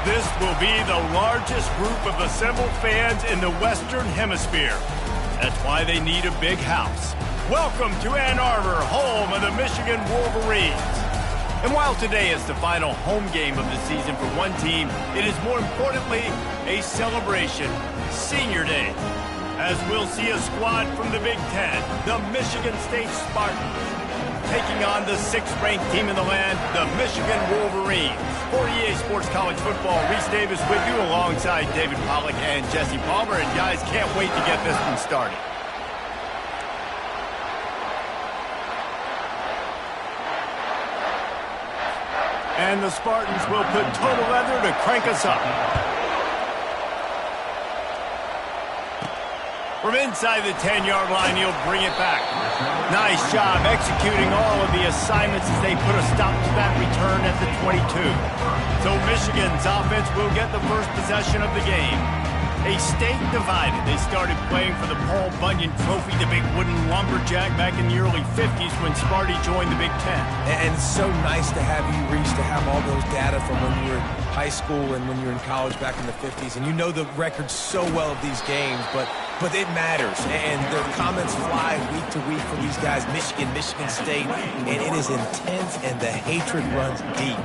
This will be the largest group of assembled fans in the Western Hemisphere. That's why they need a big house. Welcome to Ann Arbor, home of the Michigan Wolverines. And while today is the final home game of the season for one team, it is more importantly a celebration, Senior Day, as we'll see a squad from the Big Ten, the Michigan State Spartans, taking on the 6th-ranked team in the land, the Michigan Wolverines. For EA Sports College Football, Reese Davis with you alongside David Pollack and Jesse Palmer. And guys, can't wait to get this one started. And the Spartans will put total leather to crank us up. From inside the 10-yard line, he'll bring it back. Nice job executing all of the assignments as they put a stop to that return at the 22. So Michigan's offense will get the first possession of the game. A state divided. They started playing for the Paul Bunyan Trophy, the big wooden lumberjack, back in the early 50s when Sparty joined the Big Ten. And it's so nice to have you, Reese, to have all those data from when you were in high school and when you were in college back in the 50s. And you know the records so well of these games, but it matters. And the comments fly week to week from these guys, Michigan, Michigan State, and it is intense and the hatred runs deep.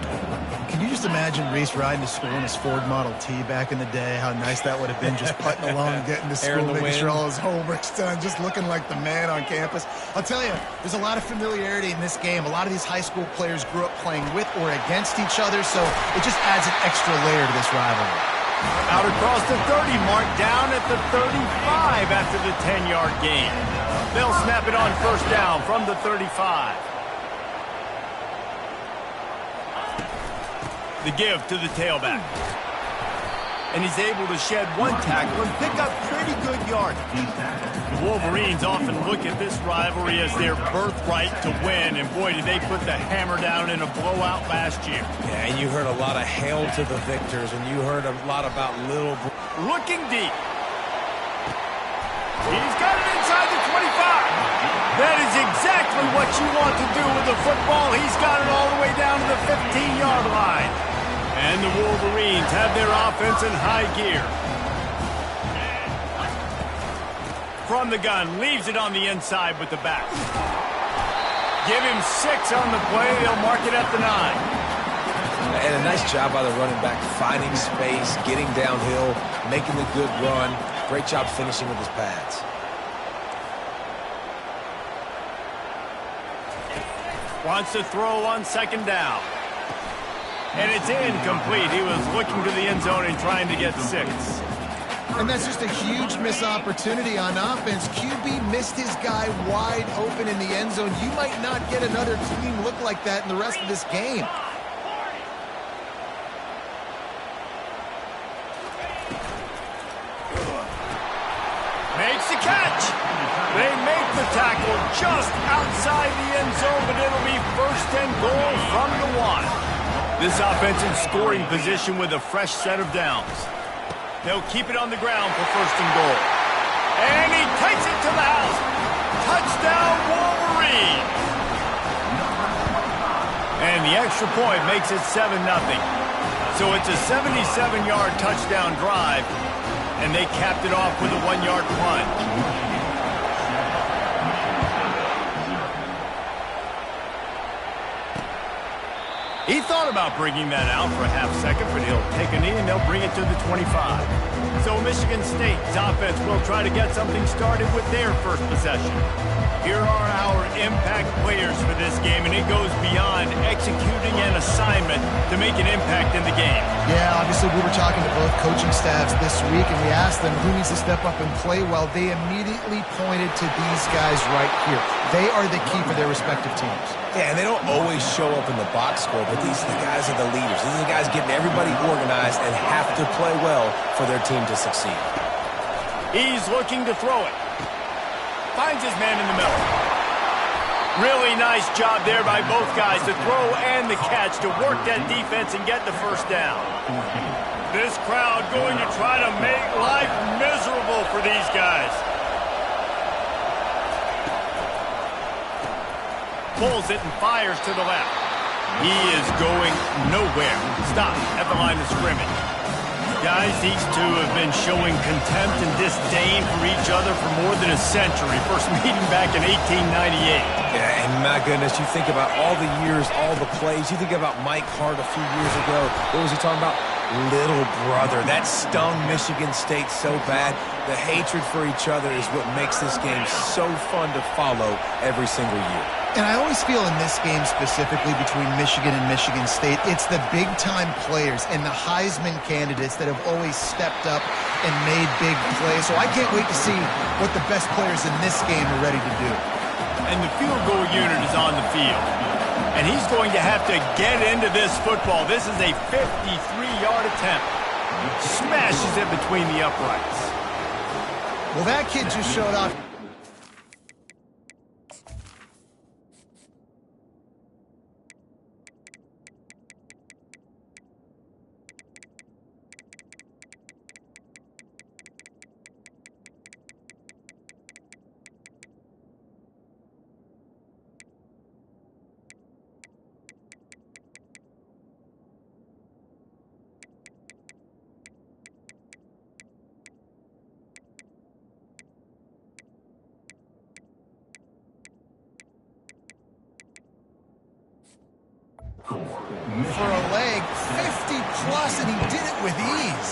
Can you just imagine Reese riding to school in his Ford Model T back in the day? How nice that would have been, just putting along, getting to school, making sure all his homework's done, just looking like the man on campus. I'll tell you, there's a lot of familiarity in this game. A lot of these high school players grew up playing with or against each other, so it just adds an extra layer to this rivalry. Out across the 30 mark, down at the 35 after the 10-yard gain. They'll snap it on first down from the 35. The give to the tailback. And he's able to shed one tackle and pick up pretty good yardage. The Wolverines often look at this rivalry as their birthright to win, and boy, did they put the hammer down in a blowout last year. Yeah, and you heard a lot of hail to the victors, and you heard a lot about little... Looking deep. He's got it inside the 25. That is exactly what you want to do with the football. He's got it all the way down to the 15-yard line. And the Wolverines have their offense in high gear. From the gun, leaves it on the inside with the back. Give him 6 on the play. They'll mark it at the 9. And a nice job by the running back, finding space, getting downhill, making a good run. Great job finishing with his pads. Wants to throw on second down. And it's incomplete. He was looking to the end zone and trying to get 6. And that's just a huge missed opportunity on offense. QB missed his guy wide open in the end zone. You might not get another clean look like that in the rest of this game. Makes the catch. They make the tackle just outside the end zone, but it'll be first and goal from the 1. This offense in scoring position with a fresh set of downs. They'll keep it on the ground for first and goal. And he takes it to the house. Touchdown, Wolverine. And the extra point makes it 7-0. So it's a 77-yard touchdown drive, and they capped it off with a 1-yard plunge. He thought about bringing that out for a half second, but he'll take a knee and they'll bring it to the 25. So Michigan State's offense will try to get something started with their first possession. Here are our impact players for this game, and it goes beyond executing an assignment to make an impact in the game. Yeah, obviously we were talking to both coaching staffs this week, and we asked them who needs to step up and play well. They immediately pointed to these guys right here. They are the key for their respective teams. Yeah, and they don't always show up in the box score, but these guys are the leaders. These are the guys getting everybody organized and have to play well for their team to succeed. He's looking to throw it. Finds his man in the middle. Really nice job there by both guys to throw and the catch to work that defense and get the first down. This crowd going to try to make life miserable for these guys. Pulls it and fires to the left. He is going nowhere. Stop at the line of scrimmage. Guys, these two have been showing contempt and disdain for each other for more than a century. First meeting back in 1898. Yeah, and my goodness, you think about all the years, all the plays. You think about Mike Hart a few years ago. What was he talking about? Little brother. That stung Michigan State so bad. The hatred for each other is what makes this game so fun to follow every single year. And I always feel in this game specifically between Michigan and Michigan State, it's the big-time players and the Heisman candidates that have always stepped up and made big plays. So I can't wait to see what the best players in this game are ready to do. And the field goal unit is on the field. And he's going to have to get into this football. This is a 53-yard attempt. Smashes it between the uprights. Well, that kid just showed off. For a leg, 50-plus, and he did it with ease.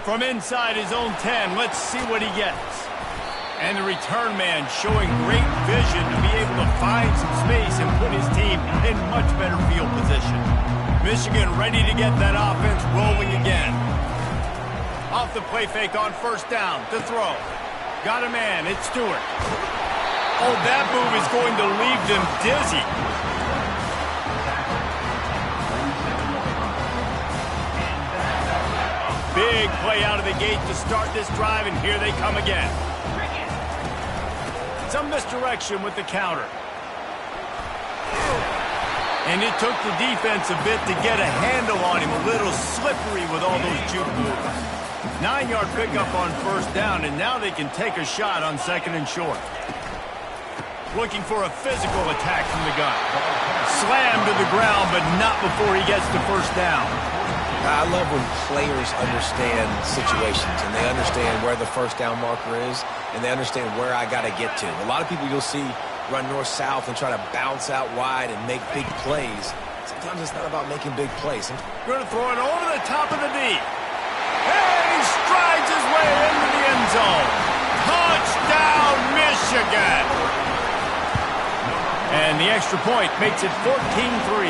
From inside his own 10, let's see what he gets. And the return man showing great vision to be able to find some space and put his team in much better field position. Michigan ready to get that offense rolling again. Off the play fake on first down to throw. Got a man, it's Stewart. Oh, that move is going to leave them dizzy. Big play out of the gate to start this drive, and here they come again. Some misdirection with the counter. And it took the defense a bit to get a handle on him, a little slippery with all those juke moves. 9-yard pickup on first down, and now they can take a shot on second and short. Looking for a physical attack from the gun. Slammed to the ground, but not before he gets to first down. I love when players understand situations and they understand where the first down marker is and they understand where I got to get to. A lot of people you'll see run north-south and try to bounce out wide and make big plays. Sometimes it's not about making big plays. Going to throw it over the top of the D. And he strides his way into the end zone. Touchdown, Michigan! And the extra point makes it 14-3.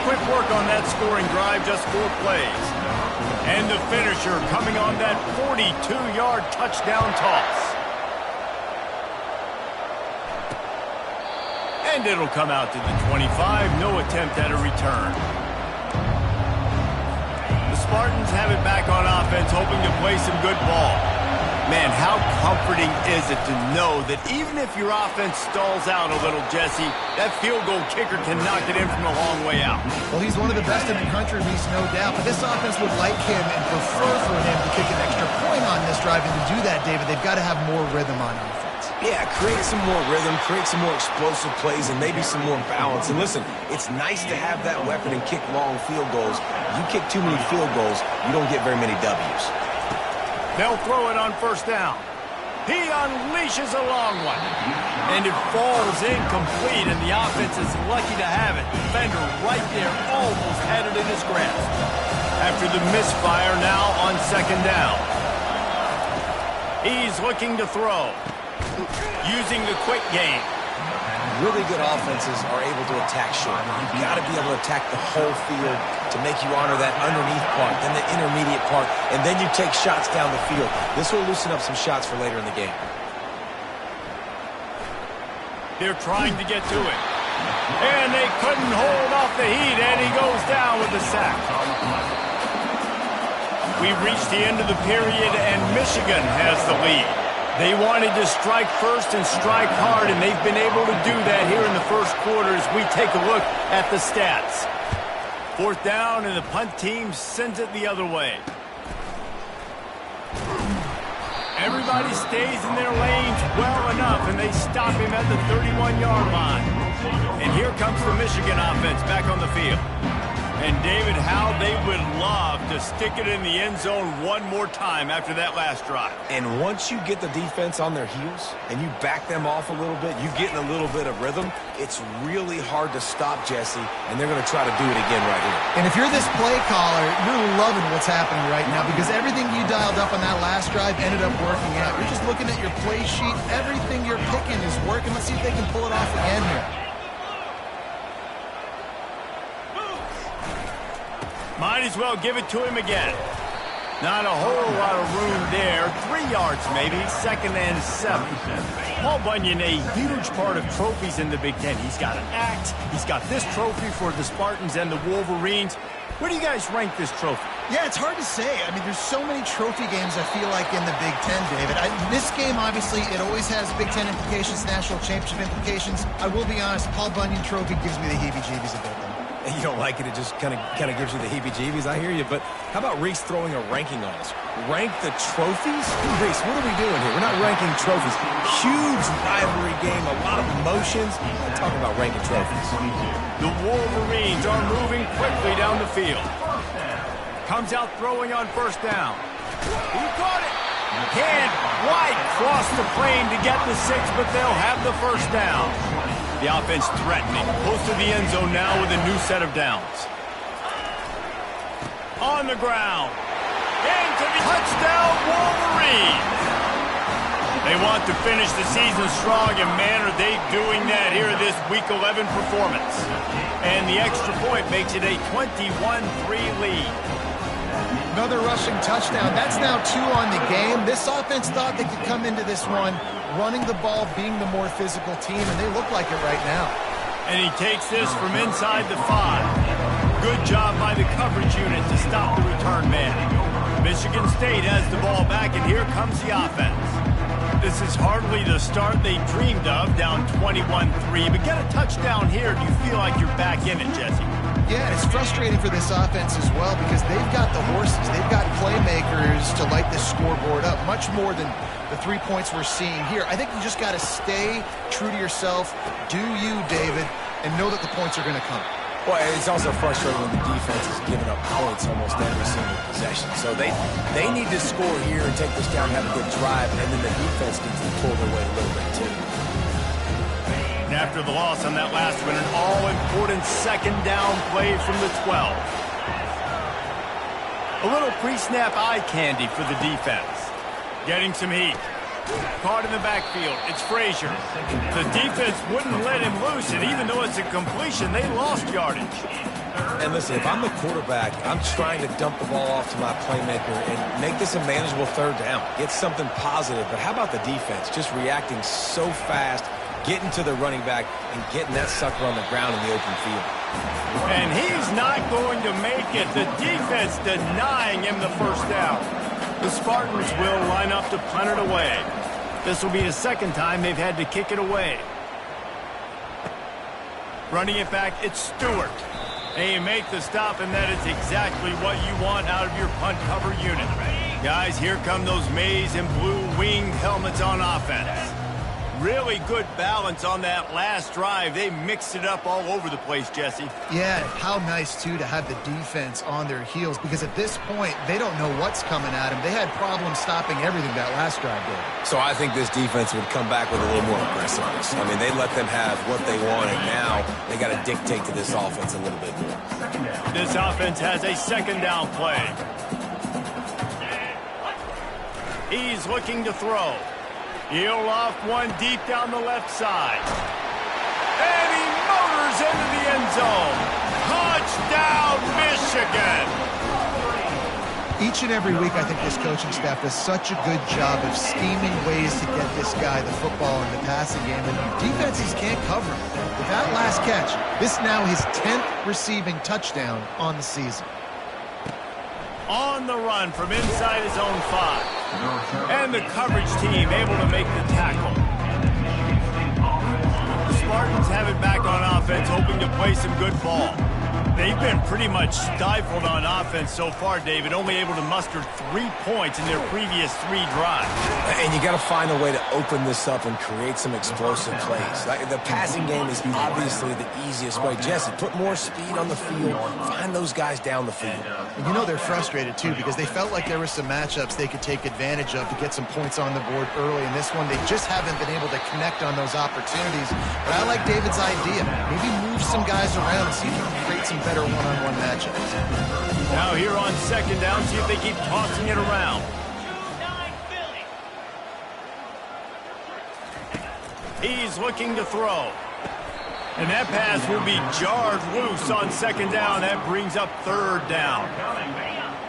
Quick work on that scoring drive, just 4 plays. And the finisher coming on that 42-yard touchdown toss. And it'll come out to the 25. No attempt at a return. The Spartans have it back on offense, hoping to play some good ball. Man, how comforting is it to know that even if your offense stalls out a little, Jesse, that field goal kicker can knock it in from a long way out. Well, he's one of the best in the country, Reese, no doubt. But this offense would like him and prefer for him to kick an extra point on this drive. And to do that, David, they've got to have more rhythm on offense. Yeah, create some more rhythm, create some more explosive plays, and maybe some more balance. And listen, it's nice to have that weapon and kick long field goals. You kick too many field goals, you don't get very many W's. They'll throw it on first down. He unleashes a long one. And it falls incomplete, and the offense is lucky to have it. Defender right there, almost had it in his grasp. After the misfire, now on second down. He's looking to throw. Using the quick game. Really good offenses are able to attack short. You've got to be able to attack the whole field to make you honor that underneath part, then the intermediate part, and then you take shots down the field. This will loosen up some shots for later in the game. They're trying to get to it. And they couldn't hold off the heat, and he goes down with the sack. We've reached the end of the period, and Michigan has the lead. They wanted to strike first and strike hard, and they've been able to do that here in the first quarter as we take a look at the stats. Fourth down, and the punt team sends it the other way. Everybody stays in their lanes well enough, and they stop him at the 31-yard line. And here comes the Michigan offense back on the field. And David, how they would love to stick it in the end zone one more time after that last drive. And once you get the defense on their heels and you back them off a little bit, you get in a little bit of rhythm, it's really hard to stop, Jesse, and they're going to try to do it again right here. And if you're this play caller, you're loving what's happening right now because everything you dialed up on that last drive ended up working out. You're just looking at your play sheet. Everything you're picking is working. Let's see if they can pull it off again here. Might as well give it to him again. Not a whole lot of room there. 3 yards maybe, 2nd and 7. Paul Bunyan, a huge part of trophies in the Big Ten. He's got an axe. He's got this trophy for the Spartans and the Wolverines. Where do you guys rank this trophy? Yeah, it's hard to say. I mean, there's so many trophy games, I feel like, in the Big Ten, David. This game, obviously, it always has Big Ten implications, national championship implications. I will be honest, Paul Bunyan trophy gives me the heebie-jeebies a bit, though. You don't like it, it just kind of gives you the heebie-jeebies. I hear you, but how about Reese throwing a ranking on us? Rank the trophies? Reese, what are we doing here? We're not ranking trophies. Huge rivalry game, a lot of emotions. I'm talking about ranking trophies. The Wolverines are moving quickly down the field. Comes out throwing on 1st down. He caught it. Can't quite cross the plane to get the 6, but they'll have the 1st down. The offense threatening, close to the end zone now with a new set of downs. On the ground. Into the touchdown, Wolverines. They want to finish the season strong, and man, are they doing that here in this Week 11 performance. And the extra point makes it a 21-3 lead. Another rushing touchdown. That's now 2 on the game. This offense thought they could come into this one running the ball, being the more physical team, and they look like it right now. And he takes this from inside the 5. Good job by the coverage unit to stop the return man. Michigan State has the ball back, and here comes the offense. This is hardly the start they dreamed of, down 21-3, but get a touchdown here, do you feel like you're back in it, Jesse? Yeah, it's frustrating for this offense as well because they've got the horses. They've got playmakers to light this scoreboard up, much more than the 3 points we're seeing here. I think you just got to stay true to yourself, do you, David, and know that the points are going to come. Well, it's also frustrating when the defense is giving up points almost every single possession. So they need to score here and take this down, have a good drive, and then the defense needs to pull their weight a little bit too. And after the loss on that last one, an all-important 2nd down play from the 12. A little pre-snap eye candy for the defense. Getting some heat. Caught in the backfield. It's Frazier. The defense wouldn't let him loose, and even though it's a completion, they lost yardage. And listen, if I'm the quarterback, I'm trying to dump the ball off to my playmaker and make this a manageable 3rd down. Get something positive. But how about the defense? Just reacting so fast, getting to the running back, and getting that sucker on the ground in the open field. And he's not going to make it. The defense denying him the 1st down. The Spartans will line up to punt it away. This will be the 2nd time they've had to kick it away. Running it back, it's Stewart. And you make the stop, and that is exactly what you want out of your punt cover unit. Guys, here come those maize and blue winged helmets on offense. Really good balance on that last drive. They mixed it up all over the place, Jesse. Yeah, how nice, too, to have the defense on their heels because at this point, they don't know what's coming at them. They had problems stopping everything that last drive did. So I think this defense would come back with a little more aggressiveness. I mean, they let them have what they want, and now they got to dictate to this offense a little bit more. This offense has a 2nd down play. He's looking to throw. He'll loft one deep down the left side. And he motors into the end zone. Touchdown, Michigan! Each and every week, I think this coaching staff does such a good job of scheming ways to get this guy the football in the passing game, and defenses can't cover him. With that last catch, this now his 10th receiving touchdown on the season. On the run from inside his own 5. And the coverage team able to make the tackle. The Spartans have it back on offense, hoping to play some good ball. They've been pretty much stifled on offense so far, David, only able to muster 3 points in their previous 3 drives. And you got to find a way to open this up and create some explosive plays. Like, the passing game is obviously the easiest way. Jesse, put more speed on the field, find those guys down the field. And you know they're frustrated, too, because they felt like there were some matchups they could take advantage of to get some points on the board early. In this one, they just haven't been able to connect on those opportunities. But I like David's idea. Maybe move some guys around and see if you can create some better one-on-one matchups. Now here on second down, see if they keep tossing it around. He's looking to throw. And that pass will be jarred loose on second down. That brings up third down.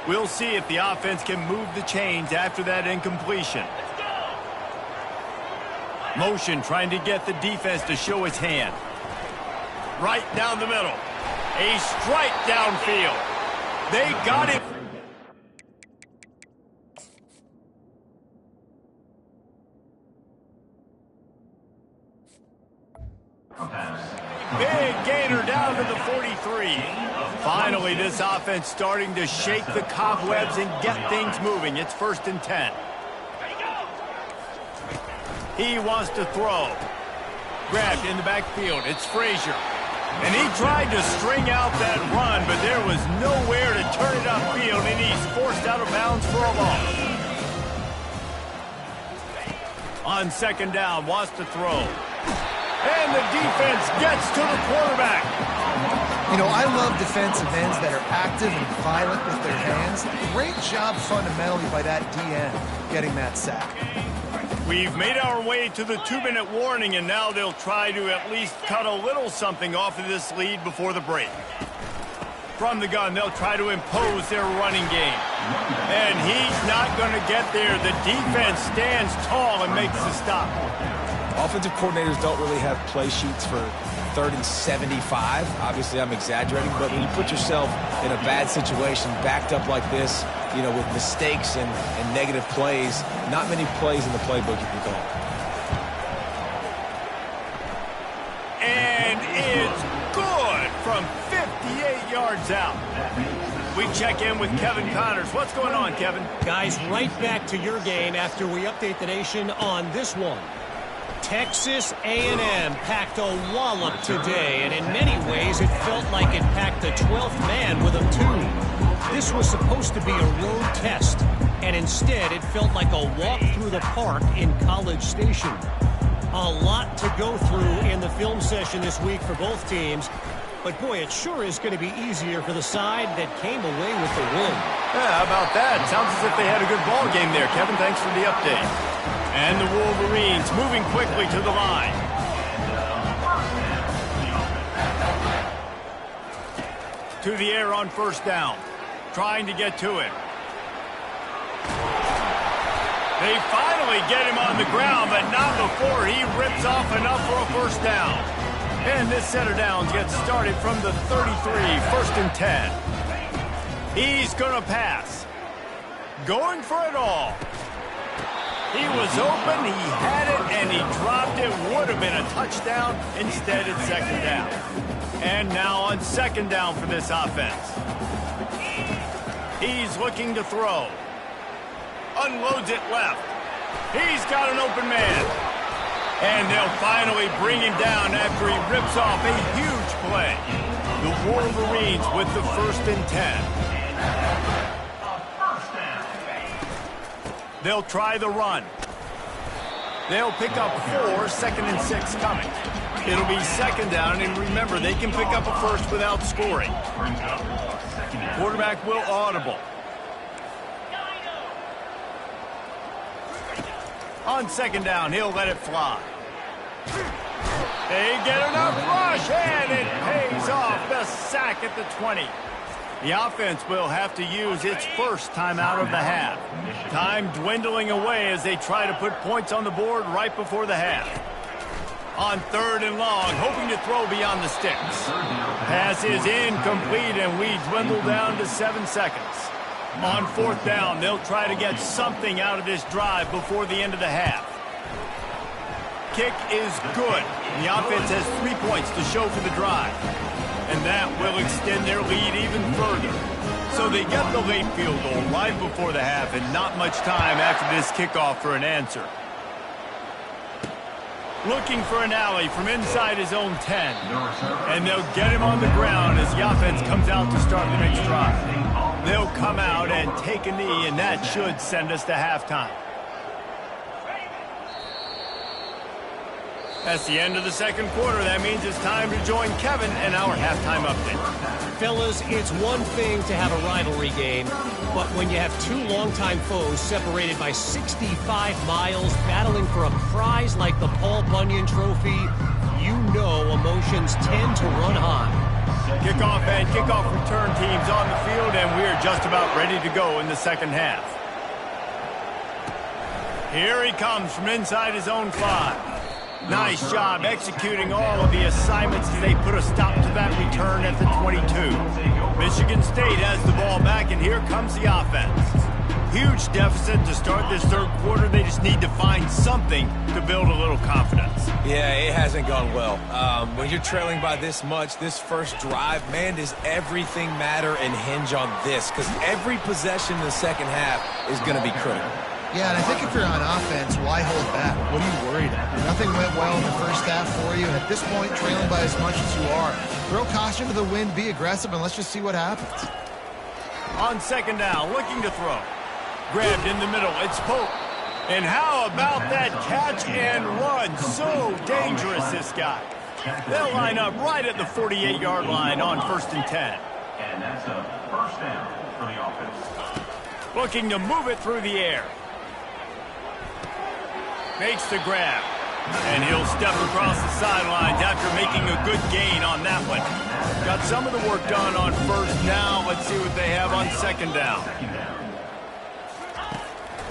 We'll see if the offense can move the chains after that incompletion. Motion trying to get the defense to show its hand. Right down the middle. A strike downfield. They got it. Big gainer down to the 43. Finally, this offense starting to shake the cobwebs and get things moving. It's 1st and 10. He wants to throw. Grabbed in the backfield. It's Frazier. And he tried to string out that run, but there was nowhere to turn it upfield, and he's forced out of bounds for a loss. On second down, wants to throw. And the defense gets to the quarterback. You know, I love defensive ends that are active and violent with their hands. Great job fundamentally by that DN getting that sack. We've made our way to the 2-minute warning, and now they'll try to at least cut a little something off of this lead before the break. From the gun, they'll try to impose their running game. And he's not going to get there. The defense stands tall and makes the stop. Offensive coordinators don't really have play sheets for 3rd and 75. Obviously, I'm exaggerating, but when you put yourself in a bad situation, backed up like this, you know, with mistakes and negative plays, not many plays in the playbook you can call. And it's good from 58 yards out. We check in with Kevin Connors. What's going on, Kevin? Guys, right back to your game after we update the nation on this one. Texas A&M packed a wallop today, and in many ways it felt like it packed the 12th man with them too. This was supposed to be a road test, and instead it felt like a walk through the park in College Station. A lot to go through in the film session this week for both teams, but boy, it sure is going to be easier for the side that came away with the win. Yeah, how about that? Sounds as if they had a good ball game there, Kevin. Thanks for the update. And the Wolverines moving quickly to the line. To the air on 1st down. Trying to get to it. They finally get him on the ground, but not before he rips off enough for a 1st down. And this set of downs gets started from the 33, 1st and 10. He's going to pass. Going for it all. He was open, he had it, and he dropped it. Would have been a touchdown. Instead, it's 2nd down. And now on 2nd down for this offense. He's looking to throw. Unloads it left. He's got an open man. And they'll finally bring him down after he rips off a huge play. The Wolverines with the 1st and 10. They'll try the run. They'll pick up 4, 2nd and 6 coming. It'll be 2nd down, and remember, they can pick up a 1st without scoring. Quarterback will audible. On 2nd down, he'll let it fly. They get enough rush, and it pays off. The sack at the 20. The offense will have to use its 1st timeout of the half. Time dwindling away as they try to put points on the board right before the half. On 3rd and long, hoping to throw beyond the sticks. Pass is incomplete, and we dwindle down to 7 seconds. On 4th down, they'll try to get something out of this drive before the end of the half. Kick is good. The offense has 3 points to show for the drive. and that will extend their lead even further. So they get the late field goal right before the half, and not much time after this kickoff for an answer. Looking for an alley from inside his own 10. And they'll get him on the ground as the offense comes out to start the next drive. They'll come out and take a knee, and that should send us to halftime. That's the end of the second quarter. That means it's time to join Kevin and our halftime update. Fellas, it's one thing to have a rivalry game, but when you have two longtime foes separated by 65 miles battling for a prize like the Paul Bunyan Trophy, you know emotions tend to run high. Kickoff and kickoff return teams on the field, and we're just about ready to go in the second half. Here he comes from inside his own 5. Nice job executing all of the assignments as they put a stop to that return at the 22. Michigan State has the ball back, and here comes the offense. Huge deficit to start this third quarter. They just need to find something to build a little confidence. Yeah, it hasn't gone well. When you're trailing by this much, this first drive, man, does everything matter and hinge on this? Because every possession in the second half is going to be critical. Yeah, and I think if you're on offense, why hold back? What are you worried about? Nothing went well in the first half for you, and at this point, trailing by as much as you are, throw caution to the wind, be aggressive, and let's just see what happens. On second down, looking to throw. Grabbed in the middle, it's Pope. And how about that catch and run? So dangerous, this guy. They'll line up right at the 48-yard line on 1st and 10. And that's a first down for the offense. Looking to move it through the air. Makes the grab. And he'll step across the sidelines after making a good gain on that one. Got some of the work done on first down. Let's see what they have on second down.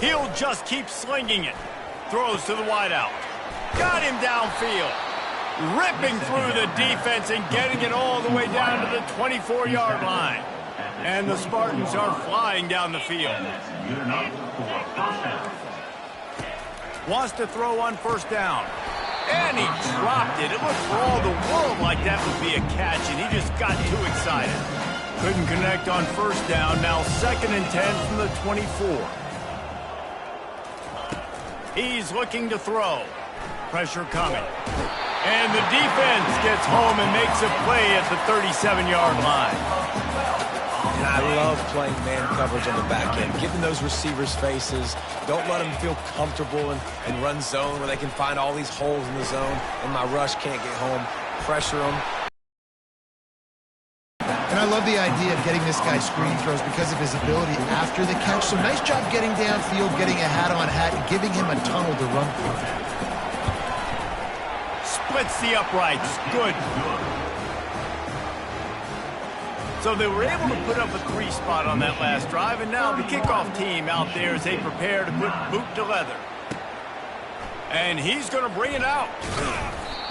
He'll just keep slinging it. Throws to the wideout. Got him downfield. Ripping through the defense and getting it all the way down to the 24-yard line. And the Spartans are flying down the field. Wants to throw on first down. And he dropped it. It looked for all the world like that would be a catch, and he just got too excited. Couldn't connect on first down. Now 2nd and 10 from the 24. He's looking to throw. Pressure coming. And the defense gets home and makes a play at the 37-yard line. And I love playing man coverage on the back end, giving those receivers faces. Don't let them feel comfortable and run zone where they can find all these holes in the zone, and my rush can't get home. Pressure them. And I love the idea of getting this guy screen throws because of his ability after the catch. So nice job getting downfield, getting a hat-on-hat, and giving him a tunnel to run through. Splits the uprights. Good. So they were able to put up a 3 spot on that last drive, and now the kickoff team out there as they prepare to put boot to leather. And he's going to bring it out.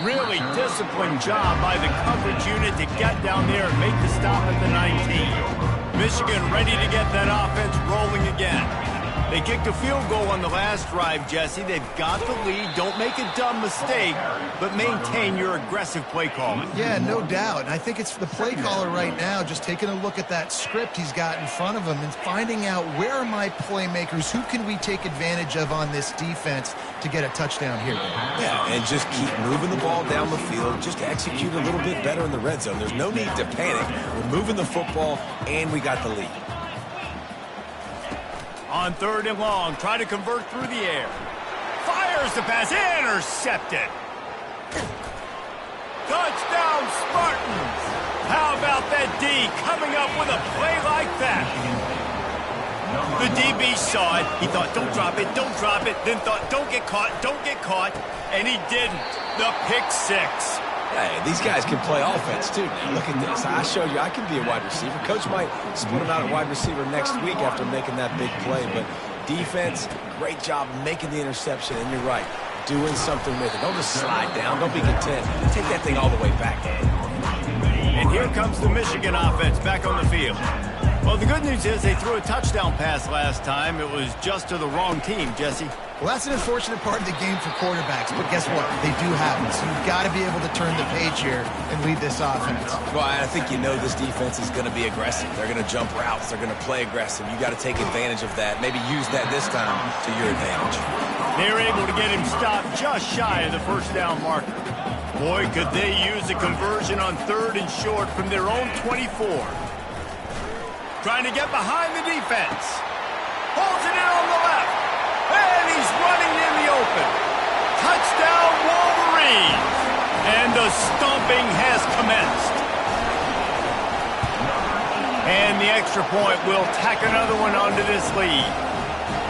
Really disciplined job by the coverage unit to get down there and make the stop at the 19. Michigan ready to get that offense rolling again. They kicked a field goal on the last drive, Jesse. They've got the lead. Don't make a dumb mistake, but maintain your aggressive play calling. Yeah, no doubt. And I think it's the play caller right now just taking a look at that script he's got in front of him and finding out where are my playmakers, who can we take advantage of on this defense to get a touchdown here. Yeah, and just keep moving the ball down the field. Just execute a little bit better in the red zone. There's no need to panic. We're moving the football, and we got the lead. On 3rd and long, try to convert through the air. Fires the pass, intercepted. Touchdown, Spartans. How about that D coming up with a play like that? The DB saw it. He thought, don't drop it, don't drop it. Then thought, don't get caught, don't get caught. And he didn't. The pick 6. Hey, these guys can play offense, too. Now, look at this. I showed you I can be a wide receiver. Coach might split him out at wide receiver next week after making that big play. But defense, great job making the interception. And you're right, doing something with it. Don't just slide down. Don't be content. Take that thing all the way back. And here comes the Michigan offense back on the field. Well, the good news is they threw a touchdown pass last time. It was just to the wrong team, Jesse. Well, that's an unfortunate part of the game for quarterbacks, but guess what? They do happen, so you've got to be able to turn the page here and lead this offense. Well, I think you know this defense is going to be aggressive. They're going to jump routes. They're going to play aggressive. You got to take advantage of that. Maybe use that this time to your advantage. They're able to get him stopped just shy of the first down marker. Boy, could they use a conversion on 3rd and short from their own 24. Trying to get behind the defense. Holds it in on the left. And he's running in the open. Touchdown, Wolverines. And the stomping has commenced. And the extra point will tack another one onto this lead.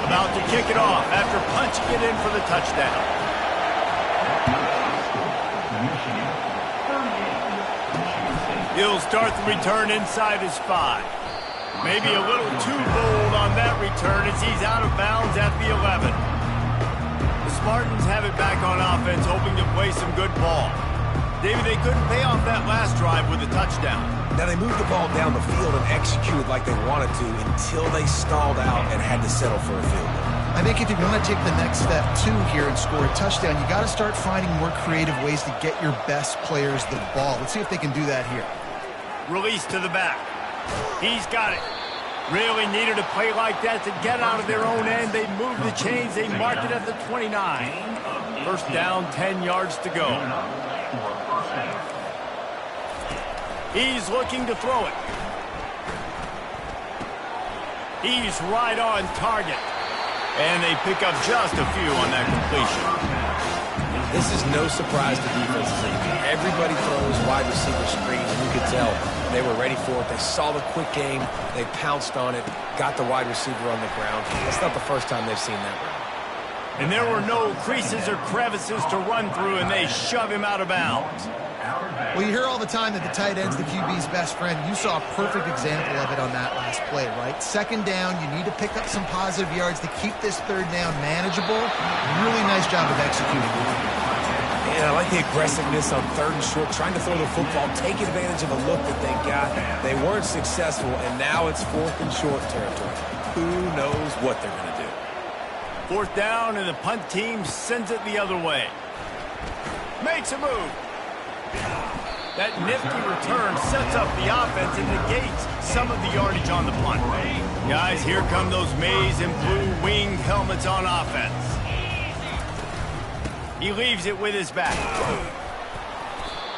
About to kick it off after punching it in for the touchdown. He'll start the return inside his 5. Maybe a little too bold on that return as he's out of bounds at the 11. The Spartans have it back on offense, hoping to play some good ball. David, they couldn't pay off that last drive with a touchdown. Now, they moved the ball down the field and executed like they wanted to until they stalled out and had to settle for a field goal. I think if you want to take the next step, too, here and score a touchdown, you got to start finding more creative ways to get your best players the ball. Let's see if they can do that here. Release to the back. He's got it. Really needed a play like that to get out of their own end. They moved the chains. They marked it at the 29. First down, 10 yards to go. He's looking to throw it. He's right on target. And they pick up just a few on that completion. This is no surprise to defenses anymore. Everybody throws wide receiver screens, and you could tell they were ready for it. They saw the quick game. They pounced on it, got the wide receiver on the ground. That's not the first time they've seen that route. And there were no creases or crevices to run through, and they shove him out of bounds. Well, you hear all the time that the tight end's the QB's best friend. You saw a perfect example of it on that last play, right? Second down, you need to pick up some positive yards to keep this third down manageable. Really nice job of executing. And I like the aggressiveness on 3rd and short, trying to throw the football, take advantage of a look that they got. They weren't successful, and now it's 4th and short territory. Who knows what they're going to do? 4th down, and the punt team sends it the other way. Makes a move. That nifty return sets up the offense and negates some of the yardage on the punt. Guys, here come those maize and blue winged helmets on offense. He leaves it with his back.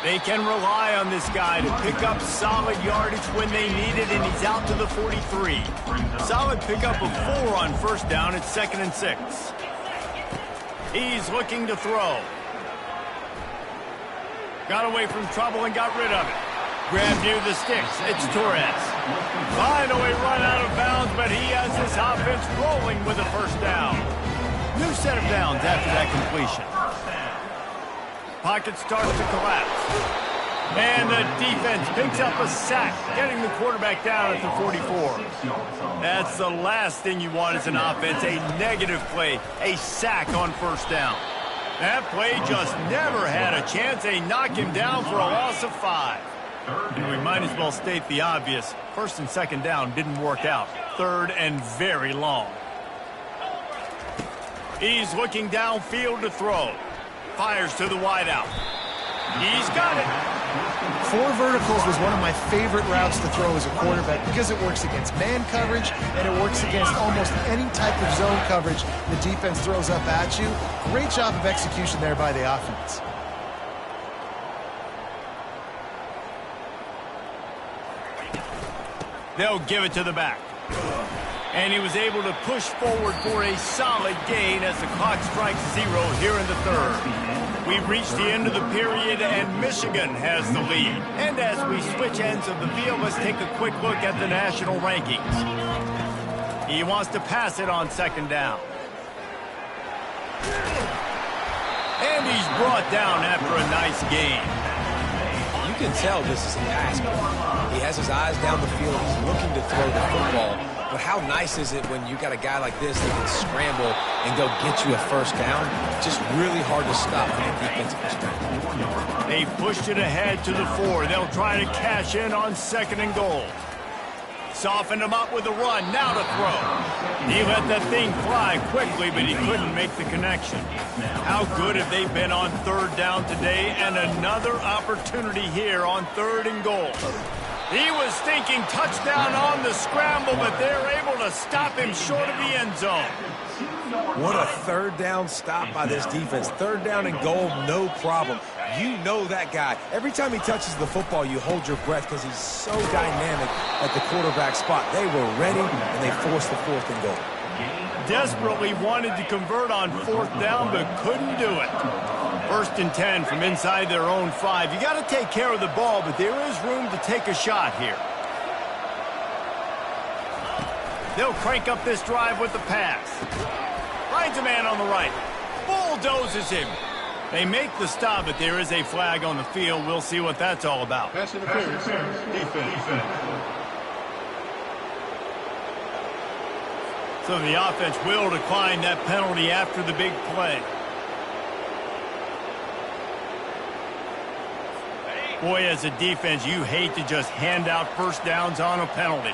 They can rely on this guy to pick up solid yardage when they need it, and he's out to the 43. Solid pickup of 4 on first down. It's 2nd and 6. He's looking to throw. Got away from trouble and got rid of it. Grabbed near the sticks. It's Torres. Finally run out of bounds, but he has this offense rolling with a first down. New set of downs after that completion. Pocket starts to collapse. And the defense picks up a sack, getting the quarterback down at the 44. That's the last thing you want as an offense, a negative play, a sack on first down. That play just never had a chance. They knock him down for a loss of 5. And we might as well state the obvious. 1st and 2nd down didn't work out. 3rd and very long. He's looking downfield to throw. Fires to the wideout. He's got it. 4 verticals was one of my favorite routes to throw as a quarterback because it works against man coverage and it works against almost any type of zone coverage the defense throws up at you. Great job of execution there by the offense. They'll give it to the back. And he was able to push forward for a solid gain as the clock strikes 0 here in the 3rd. We've reached the end of the period, and Michigan has the lead. And as we switch ends of the field, let's take a quick look at the national rankings. He wants to pass it on 2nd down. And he's brought down after a nice gain. You can tell this is a pass. He has his eyes down the field. He's looking to throw the football. But how nice is it when you got a guy like this that can scramble and go get you a first down? Just really hard to stop from a defensive perspective. They pushed it ahead to the 4. They'll try to cash in on 2nd and goal. Softened him up with a run, now to throw. He let that thing fly quickly, but he couldn't make the connection. How good have they been on third down today, and another opportunity here on 3rd and goal. He was thinking touchdown on the scramble, but they're able to stop him short of the end zone. What a 3rd down stop by this defense. 3rd down and goal, no problem. You know that guy. Every time he touches the football, you hold your breath because he's so dynamic at the quarterback spot. They were ready, and they forced the 4th and goal. Desperately wanted to convert on 4th down, but couldn't do it. 1st and 10 from inside their own 5. You got to take care of the ball, but there is room to take a shot here. They'll crank up this drive with the pass. Finds a man on the right. Bulldozes him. They make the stop, but there is a flag on the field. We'll see what that's all about. Pass interference. Defense. So the offense will decline that penalty after the big play. Boy, as a defense, you hate to just hand out 1st downs on a penalty.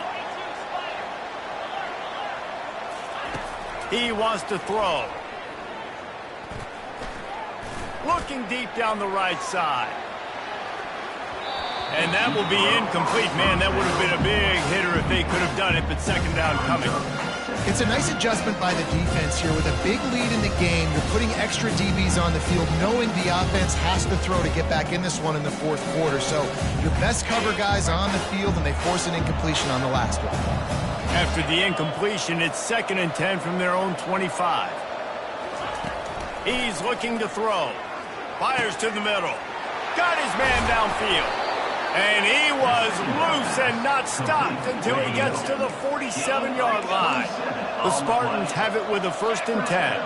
He wants to throw. Looking deep down the right side. And that will be incomplete. Man, that would have been a big hitter if they could have done it, but 2nd down coming. It's a nice adjustment by the defense here. With a big lead in the game, you're putting extra DBs on the field, knowing the offense has to throw to get back in this one in the 4th quarter. So your best cover guys on the field, and they force an incompletion on the last one. After the incompletion, it's 2nd and 10 from their own 25. He's looking to throw. Fires to the middle. Got his man downfield. And he was loose and not stopped until he gets to the 47-yard line. The Spartans have it with a 1st and 10.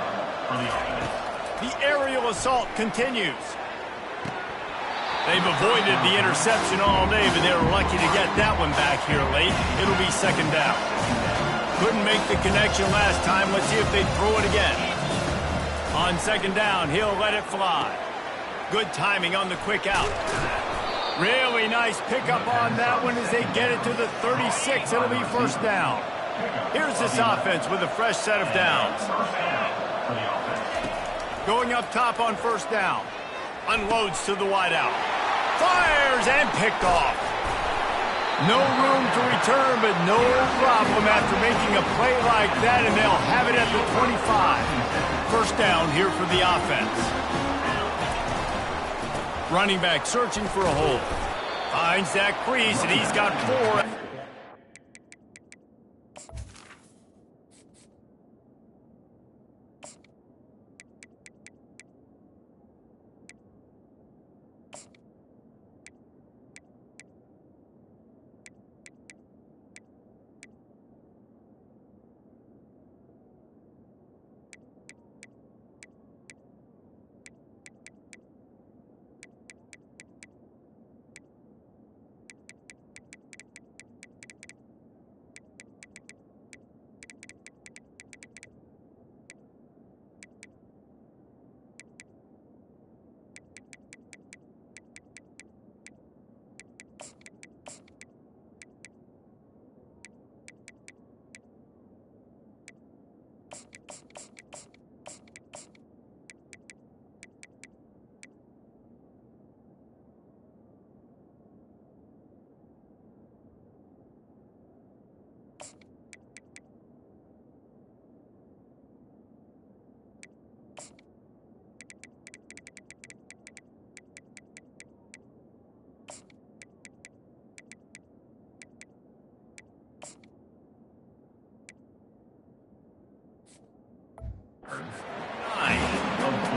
The aerial assault continues. They've avoided the interception all day, but they were lucky to get that one back here late. It'll be 2nd down. Couldn't make the connection last time. Let's see if they throw it again. On 2nd down, he'll let it fly. Good timing on the quick out. Really nice pickup on that one as they get it to the 36. It'll be 1st down. Here's this offense with a fresh set of downs. Going up top on 1st down. Unloads to the wideout. Fires and picked off. No room to return, but no problem after making a play like that, and they'll have it at the 25. 1st down here for the offense. Running back searching for a hole. Finds that crease, and he's got 4.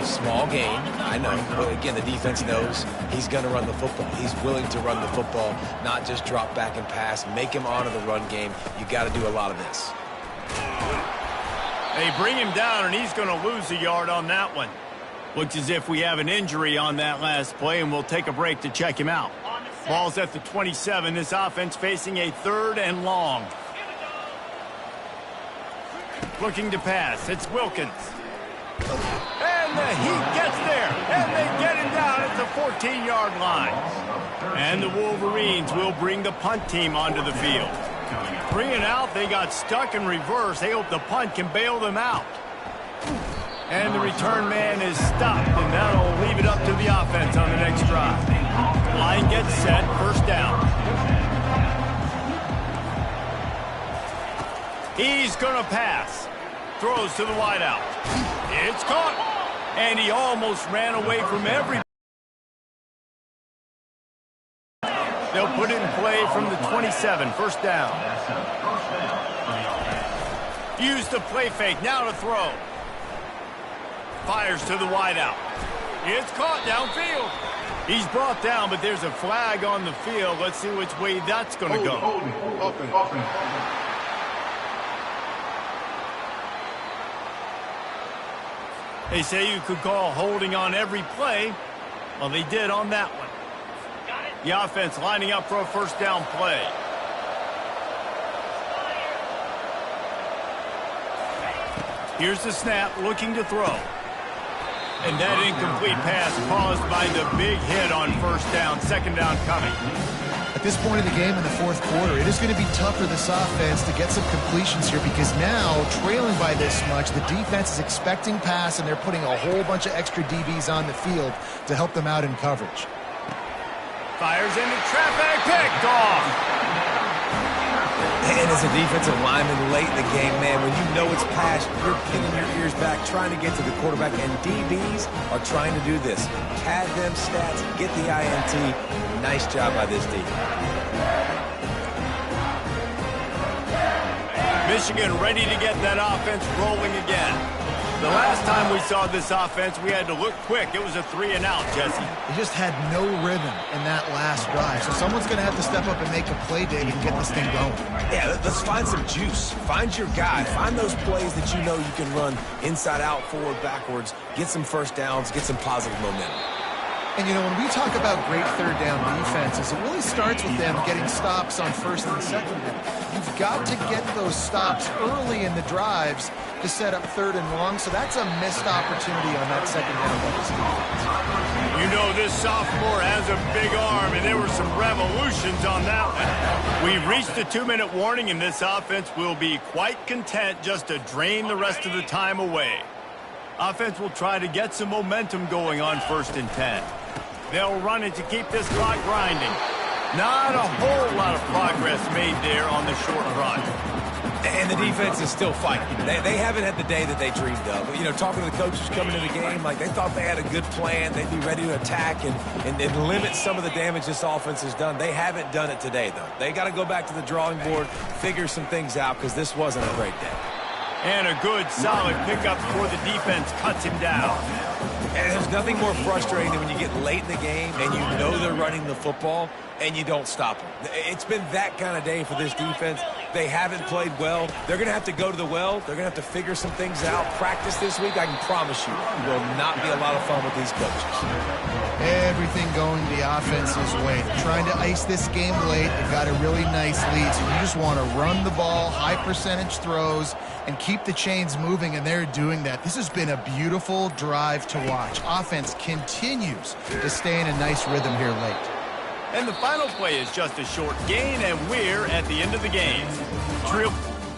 Small gain, I know, but again, the defense knows he's going to run the football. He's willing to run the football, not just drop back and pass, make him honor the run game. You got to do a lot of this. They bring him down, and he's going to lose a yard on that one. Looks as if we have an injury on that last play, and we'll take a break to check him out. Ball's at the 27. This offense facing a 3rd and long. Looking to pass. It's Wilkins. And the Heat gets there, and they get him down at the 14-yard line. And the Wolverines will bring the punt team onto the field. 3 and out, they got stuck in reverse. They hope the punt can bail them out. And the return man is stopped, and that'll leave it up to the offense on the next drive. Line gets set, first down. He's going to pass. Throws to the wideout. It's caught. And he almost ran away from everybody. They'll put it in play from the 27, first down. Use the play fake, now to throw. Fires to the wideout. It's caught downfield. He's brought down, but there's a flag on the field. Let's see which way that's going to go. They say you could call holding on every play. Well, they did on that one. The offense lining up for a first down play. Here's the snap, looking to throw. And that incomplete pass caused by the big hit on first down, second down coming. At this point of the game in the fourth quarter, it is going to be tough for this offense to get some completions here because now, trailing by this much, the defense is expecting pass and they're putting a whole bunch of extra DBs on the field to help them out in coverage. Fires into traffic, picked off. And as a defensive lineman late in the game, man, when you know it's past, you're pinning your ears back, trying to get to the quarterback, and DBs are trying to do this. Pad them stats, get the INT. Nice job by this D. Michigan ready to get that offense rolling again. The last time we saw this offense, we had to look quick. It was a 3 and out, Jesse. They just had no rhythm in that last drive. So someone's going to have to step up and make a play, David, and get this thing going. Yeah, let's find some juice. Find your guy. Find those plays that you know you can run inside out, forward, backwards. Get some first downs. Get some positive momentum. And, you know, when we talk about great third down defenses, it really starts with them getting stops on first and second down. You've got to get those stops early in the drives to set up third and long, so that's a missed opportunity on that second down by this defense. You know this sophomore has a big arm, and there were some revolutions on that one. We've reached the 2-minute warning, and this offense will be quite content just to drain the rest of the time away. Offense will try to get some momentum going on 1st and 10. They'll run it to keep this clock grinding. Not a whole lot of progress made there on the short run. And the defense is still fighting. They haven't had the day that they dreamed of. You know, talking to the coaches coming into the game, like they thought they had a good plan. They'd be ready to attack and limit some of the damage this offense has done. They haven't done it today, though. They got to go back to the drawing board, figure some things out, because this wasn't a great day. And a good, solid pickup before the defense cuts him down. And there's nothing more frustrating than when you get late in the game and you know they're running the football and you don't stop them. It's been that kind of day for this defense. They haven't played well. They're going to have to go to the well. They're going to have to figure some things out. Practice this week, I can promise you, will not be a lot of fun with these coaches. Everything going the offense's way. They're trying to ice this game late. They've got a really nice lead, so you just want to run the ball, high percentage throws, and keep the chains moving, and they're doing that. This has been a beautiful drive to watch. Offense continues to stay in a nice rhythm here late. And the final play is just a short gain, and we're at the end of the game. Drill.